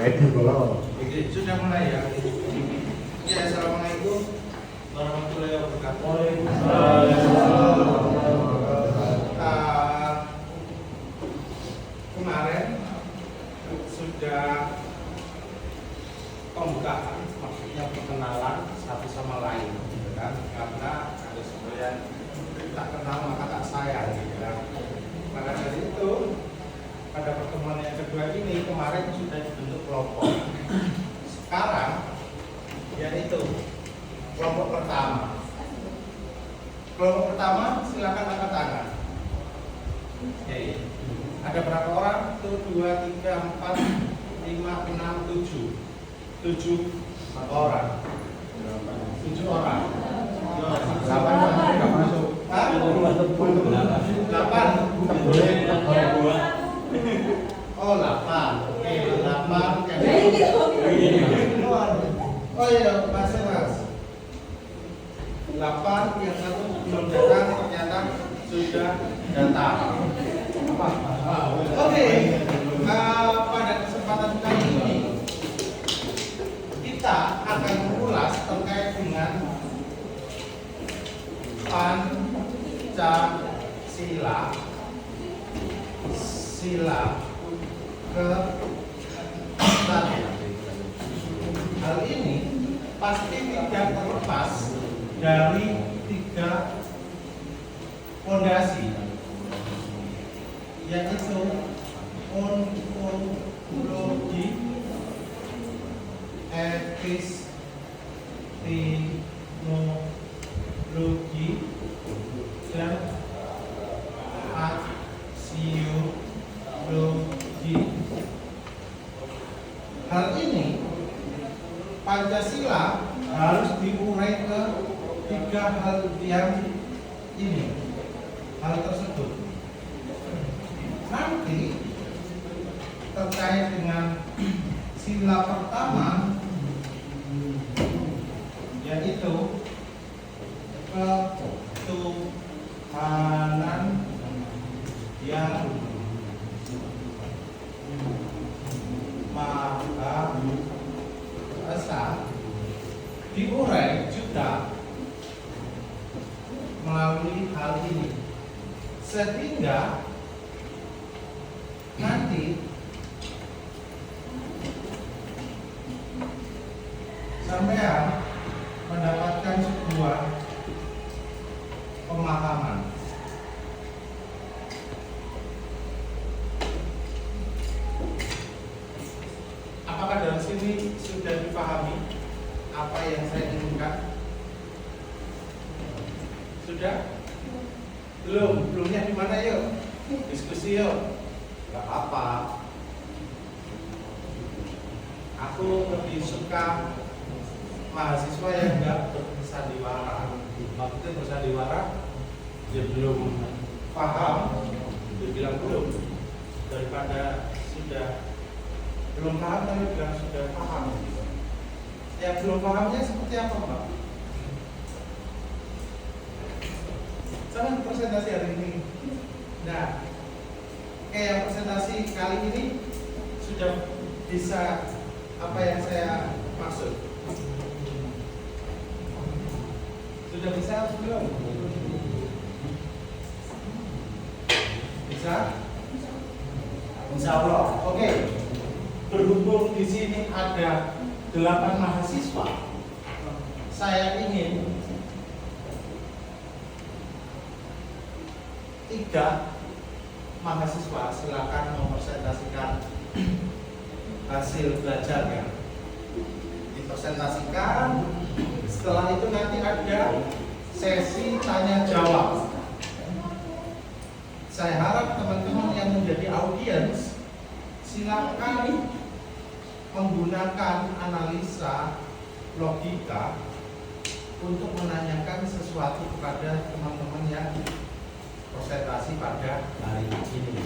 Oke, sudah mulai ya. Ya, assalamualaikum warahmatullahi wabarakatuh. Kemarin sudah pembukaan, maksudnya perkenalan satu sama lain, gitu kan? Karena ada sebagian tak kenal maka tak sayang, gitu kan? Maka dari itu pada pertemuan yang kedua ini kemarin sudah dibentuk kelompok. Sekarang yaitu kelompok pertama. Kelompok pertama silakan angkat tangan. Ya, ya. Ada berapa orang? 1, 2, 3, 4, 5, 6, 7. 7 orang. 7 orang. 8 tidak masuk. 8. Oh, 8. Oke, 8. Oh iya, Mas. 8 yang satu belum datang, ternyata sudah datang. Oke, pada kesempatan kali ini kita akan mengulas terkait dengan Pancasila, sila ke-1. Hal ini pasti tidak terlepas dari 3 fondasi, yaitu ontologi, epistemologi, dan aksiologi. Hal ini Pancasila harus diurai ke 3 hal yang ini, hal tersebut. Nanti terkait dengan sila pertama, yaitu ketuhanan yang Maha Esa, diurai juga melalui hal ini, sehingga nanti sampean mendapatkan sebuah pemahaman. Apakah dari sini sudah dipahami apa yang saya inginkan? Sudah? Belumnya di mana yuk? Diskusi yuk. Gak apa. Aku lebih suka mahasiswa yang enggak bersandiwara. Maksudnya bersandiwara, dia belum paham, dia bilang belum, daripada sudah belum paham tapi bilang sudah paham. Ya belum pahamnya seperti apa, Pak? Sama presentasi hari ini. Nah, yang presentasi kali ini sudah bisa apa yang saya maksud? Sudah bisa belum? Bisa? Insya Allah. Oke. Berhubung di sini ada 8 mahasiswa, saya ingin 3 mahasiswa silakan mempresentasikan hasil belajarnya. Dipresentasikan. Setelah itu nanti ada sesi tanya jawab. Saya harap teman-teman yang menjadi audiens silakan menggunakan analisa logika untuk menanyakan sesuatu kepada teman-teman yang presentasi pada hari ini.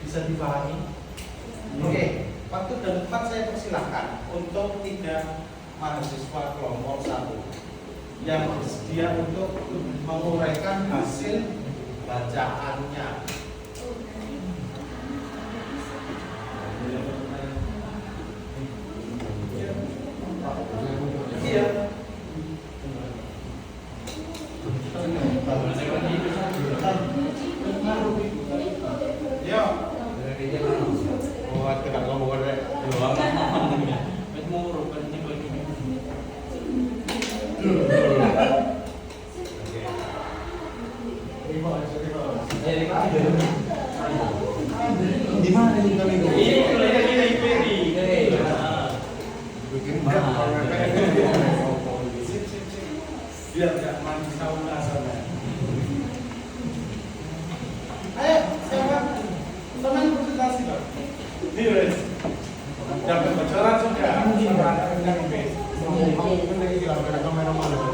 Bisa dipahami? Oke, waktu dan tempat saya persilahkan untuk 3 mahasiswa kelompok 1 yang bersedia untuk menguraikan hasil bacaannya. Di mana ini kali ini? Ini kuliahnya di IPRI. Bikin banget. Biar nggak mandi sauna sana. Ayo, siapa? Teman presentasi dong. Nih, Wes. Dapat bocoran sudah. Sama anak-anak IPRI. Kamu kan lagi di kamera mana?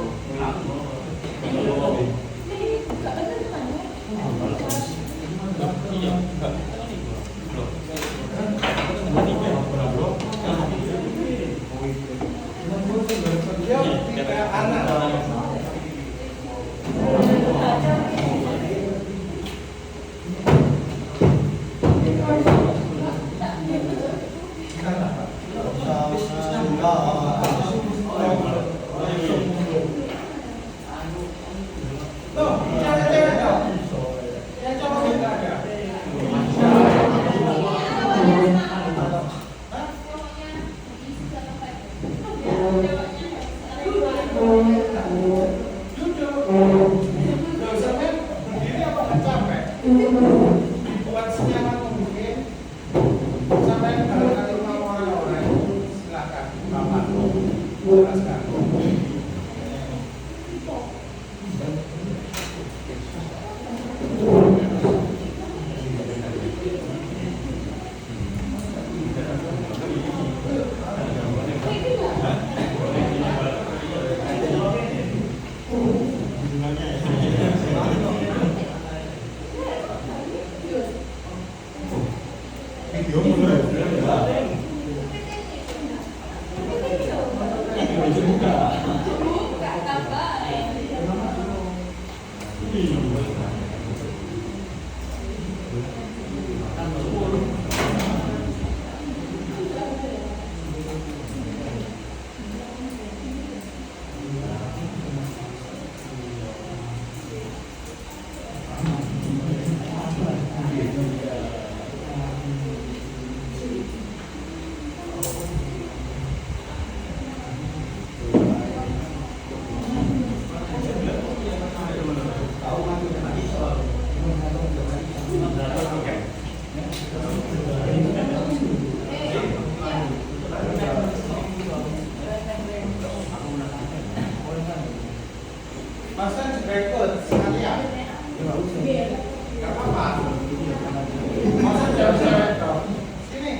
Masa rekod sekalian? Gak apa-apa. Masa jauh-jauh sini.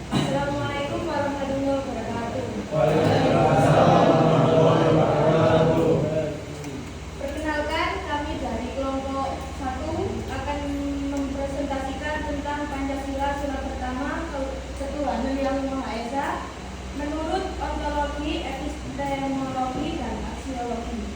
Assalamualaikum warahmatullahi wabarakatuh. Perkenalkan, kami dari kelompok 1 akan mempresentasikan tentang Pancasila sila pertama, ketuhanan yang Maha Esa, menurut ontologi, epistemologi, dan aksiologi.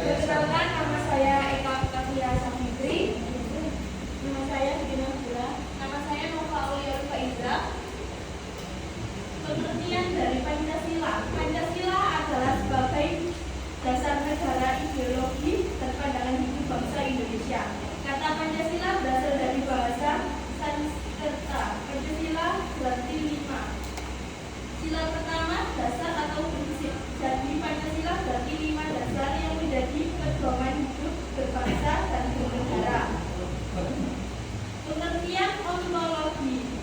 Perkenalkan, nama saya Eka Kafia Safitri. Nama saya Dina Bula. Nama saya Nova Aulia Faiza. Pengertian dari Pancasila. Pancasila adalah sebagai dasar negara, ideologi, dan pandangan hidup bangsa Indonesia. Kata Pancasila berasal dari bahasa Sanskerta. Pancasila berarti 5. Sila pertama, dasar atau prinsip. Jadi Pancasila berarti 5 dasar yang menjadi pedoman hidup berbangsa dan bernegara. Pengertian ontologi.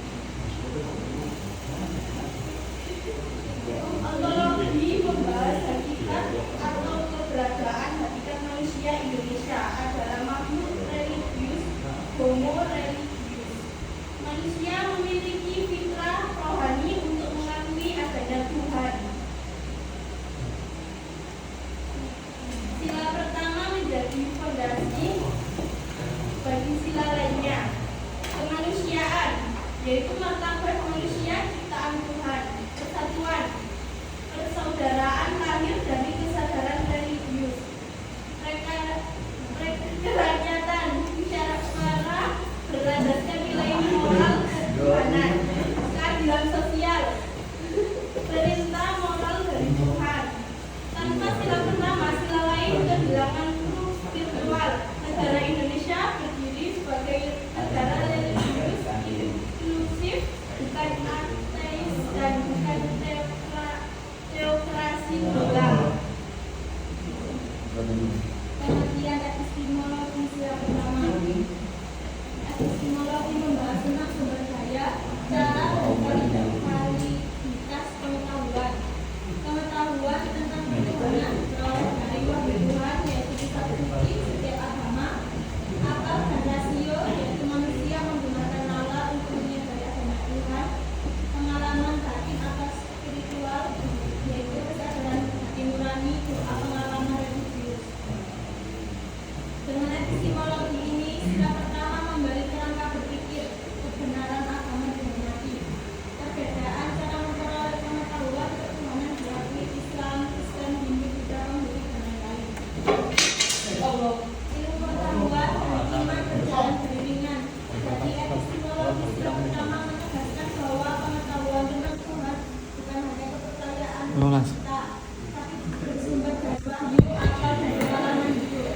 Mas. tapi bersumber dari wahyu atau dari pengalaman hidup.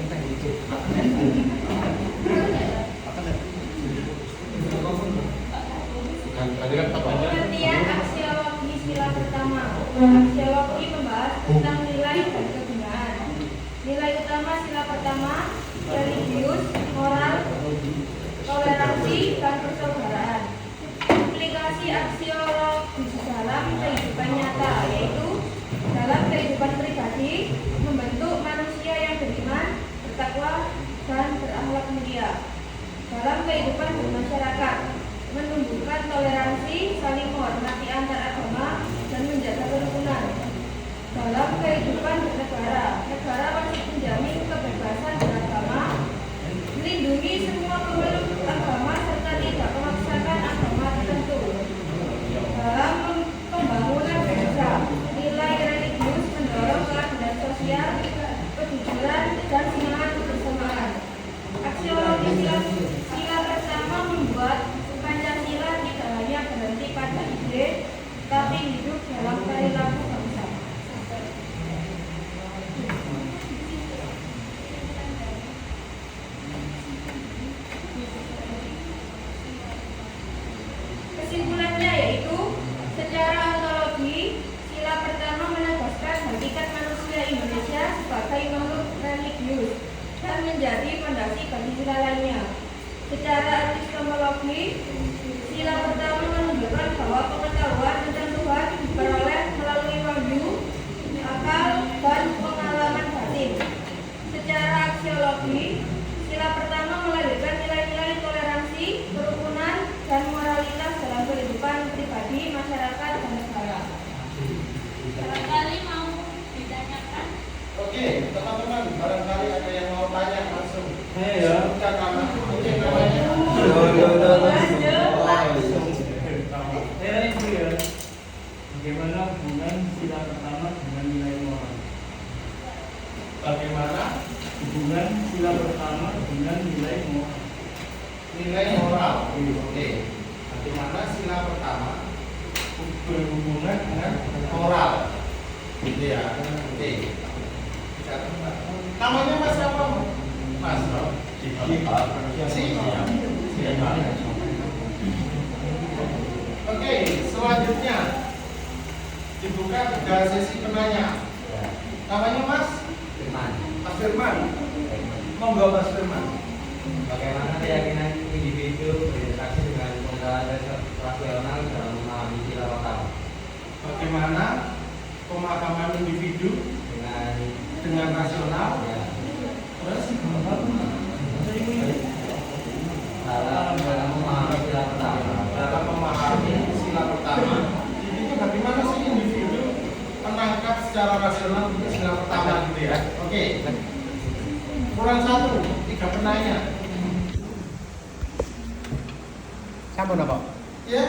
Tadi kan tapanya. Pengertian aksiologi sila pertama. Aksiologi membahas tentang nilai dan kegunaan. Nilai utama sila pertama, religius, moral, toleransi, dan persaudaraan. Aplikasi aksiologi dalam kehidupan nyata, yaitu dalam kehidupan pribadi, membentuk manusia yang beriman, bertakwa, dan berakhlak mulia. Dalam kehidupan bermasyarakat, menumbuhkan toleransi, saling menghormati antar agama, dan menjaga kerukunan. Dalam kehidupan bernegara, negara wajib menjamin kebebasan beragama, melindungi semua pemeluk agama serta tidak memaksakan agama tertentu. Dalam pembangunan bangsa, nilai religius mendorong keadilan sosial, kejujuran, dan semangat kebersamaan. Aksiologi sila pertama membuat Pancasila tidak hanya berhenti pada ide, tapi hidup dalam perilaku bangsa. Kesimpulannya yaitu, secara ontologi, sila pertama menegaskan hakikat manusia Indonesia sebagai makhluk religius dan menjadi fondasi bagi sila lainnya. Secara epistemologi, sila pertama menunjukkan bahwa pengetahuan tentang Tuhan diperoleh melalui wahyu, akal, dan pengalaman batin. Secara aksiologi, sila pertama melahirkan nilai-nilai toleransi, kerukunan, dan moralitas dalam kehidupan pribadi, masyarakat, dan negara. Barangkali mau ditanyakan? Oke, teman-teman, barangkali ada yang mau tanya langsung. Ya. Bukan nama, mungkin namanya. Saya itu ya, bagaimana hubungan sila pertama dengan nilai moral? Bagaimana Hubungan sila pertama dengan nilai moral. nilai moral? Oke, bagaimana sila pertama berhubungan dengan moral? Gitu ya. Oke. Namanya Mas apa? Mas Rob? Oke, selanjutnya dibuka 3 sesi penanya. Namanya Mas? Mas Firman. Monggo Mas Firman. Bagaimana keyakinan individu berinteraksi dengan pengetahuan rasional dalam memahami sila pertama? Bagaimana pemahaman individu dengan rasional? Ya, Terus dalam memahami sila pertama. dalam memahami sila pertama, itu bagaimana sih individu menangkap secara rasional untuk sila pertama gitu ya? Oke. Kurang 1, 3 penanya. Sama Pak. Ya,